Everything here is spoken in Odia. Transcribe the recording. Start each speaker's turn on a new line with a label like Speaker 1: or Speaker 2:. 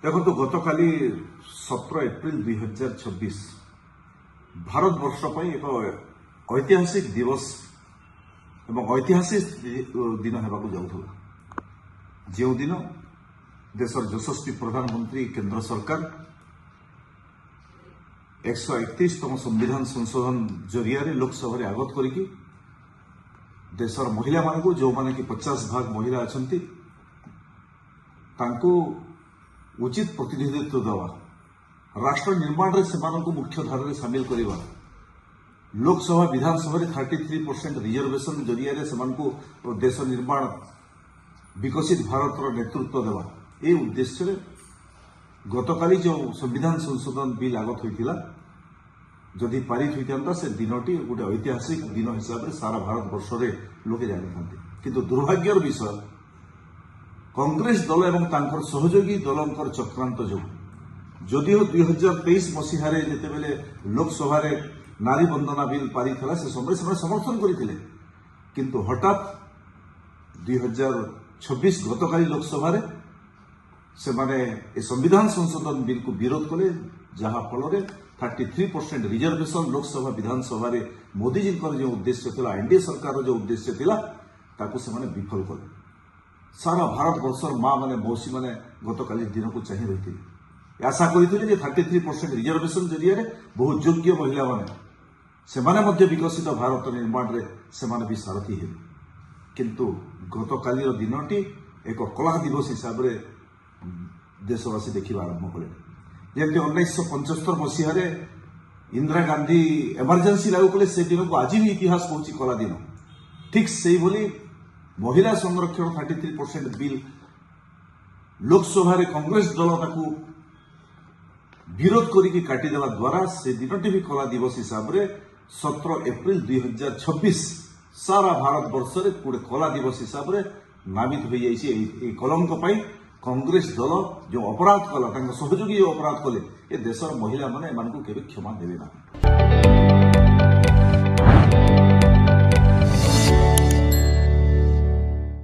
Speaker 1: ଦେଖନ୍ତୁ ଗତକାଲି 17 ଏପ୍ରିଲ 2026 ଭାରତବର୍ଷ ପାଇଁ ଏକ ଐତିହାସିକ ଦିବସ ଏବଂ ଐତିହାସିକ ଦିନ ହେବାକୁ ଯାଉଥିଲା। ଯେଉଁଦିନ ଦେଶର ଯଶସ୍ୱୀ ପ୍ରଧାନମନ୍ତ୍ରୀ କେନ୍ଦ୍ର ସରକାର 131ତମ ସମ୍ବିଧାନ ସଂଶୋଧନ ଜରିଆରେ ଲୋକସଭାରେ ଆଗତ କରିକି ଦେଶର ମହିଳାମାନଙ୍କୁ ଯେଉଁମାନେ କି 50% ମହିଳା ଅଛନ୍ତି ତାଙ୍କୁ ଉଚିତ ପ୍ରତିନିଧିତ୍ୱ ଦେବା, ରାଷ୍ଟ୍ର ନିର୍ମାଣରେ ସେମାନଙ୍କୁ ମୁଖ୍ୟ ଧାରାରେ ସାମିଲ କରିବା, ଲୋକସଭା ବିଧାନସଭାରେ 33% ରିଜର୍ଭେସନ ଜରିଆରେ ସେମାନଙ୍କୁ ଦେଶ ନିର୍ମାଣ ବିକଶିତ ଭାରତର ନେତୃତ୍ୱ ଦେବା, ଏହି ଉଦ୍ଦେଶ୍ୟରେ ଗତକାଲି ଯେଉଁ ସମ୍ବିଧାନ ସଂଶୋଧନ ବିଲ୍ ଆଗତ ହୋଇଥିଲା, ଯଦି ପାରିତ ହୋଇଥାନ୍ତା ସେ ଦିନଟି ଗୋଟେ ଐତିହାସିକ ଦିନ ହିସାବରେ ସାରା ଭାରତବର୍ଷରେ ଲୋକେ ଜାଣିଥାନ୍ତି। କିନ୍ତୁ ଦୁର୍ଭାଗ୍ୟର ବିଷୟ, କଂଗ୍ରେସ ଦଳ ଏବଂ ତାଙ୍କର ସହଯୋଗୀ ଦଳଙ୍କର ଚକ୍ରାନ୍ତ ଯୋଗୁଁ ଯଦିଓ 2023 ମସିହାରେ ଯେତେବେଳେ ଲୋକସଭାରେ ନାରୀ ବନ୍ଦନା ବିଲ୍ ପାରିତ ହେଲା ସେ ସମୟରେ ସେମାନେ ସମର୍ଥନ କରିଥିଲେ, କିନ୍ତୁ ହଠାତ୍ 2026 ଗତକାଲି ଲୋକସଭାରେ ସେମାନେ ଏ ସମ୍ବିଧାନ ସଂଶୋଧନ ବିଲ୍କୁ ବିରୋଧ କଲେ, ଯାହା ଫଳରେ 33% ରିଜର୍ଭେସନ ଲୋକସଭା ବିଧାନସଭାରେ ମୋଦିଜୀଙ୍କର ଯେଉଁ ଉଦ୍ଦେଶ୍ୟ ଥିଲା, ଏନଡିଏ ସରକାରର ଯେଉଁ ଉଦ୍ଦେଶ୍ୟ ଥିଲା ତାକୁ ସେମାନେ ବିଫଳ କଲେ। ସାରା ଭାରତବର୍ଷର ମା ମାନେ ମୌସୀ ମାନେ ଗତକାଲି ଦିନକୁ ଚାହିଁ ରହିଥିଲେ, ଆଶା କରିଥିଲେ ଯେ 33% ରିଜର୍ଭେସନ ଜରିଆରେ ବହୁ ଯୋଗ୍ୟ ମହିଳାମାନେ ସେମାନେ ମଧ୍ୟ ବିକଶିତ ଭାରତ ନିର୍ମାଣରେ ସେମାନେ ବି ସାରଥୀ ହେବେ। କିନ୍ତୁ ଗତକାଲିର ଦିନଟି ଏକ କଳା ଦିବସ ହିସାବରେ ଦେଶବାସୀ ଦେଖିବା ଆରମ୍ଭ କଲେ। ଯେମିତି 1975 ମସିହାରେ ଇନ୍ଦିରା ଗାନ୍ଧୀ ଏମର୍ଜେନ୍ସି ଲାଗୁ କଲେ, ସେ ଦିନକୁ ଆଜି ବି ଇତିହାସ କହୁଛି କଳା ଦିନ। ଠିକ୍ ସେଇଭଳି ମହିଳା ସଂରକ୍ଷଣ 33% ବିଲ୍ ଲୋକସଭାରେ କଂଗ୍ରେସ ଦଳ ତାକୁ ବିରୋଧ କରିକି କାଟିଦେବା ଦ୍ୱାରା ସେ ଦିନଟି ବି କଳା ଦିବସ ହିସାବରେ 17 ଏପ୍ରିଲ 2026 ସାରା ଭାରତବର୍ଷରେ ଗୋଟେ କଳା ଦିବସ ହିସାବରେ ନାମିତ ହୋଇଯାଇଛି। ଏହି କଲଙ୍କ ପାଇଁ କଂଗ୍ରେସ ଦଳ ଯେଉଁ ଅପରାଧ କଲା, ତାଙ୍କ ସହଯୋଗୀ ଯେଉଁ ଅପରାଧ କଲେ, ଏ ଦେଶର ମହିଳାମାନେ ଏମାନଙ୍କୁ କେବେ କ୍ଷମା ଦେବେ ନାହିଁ।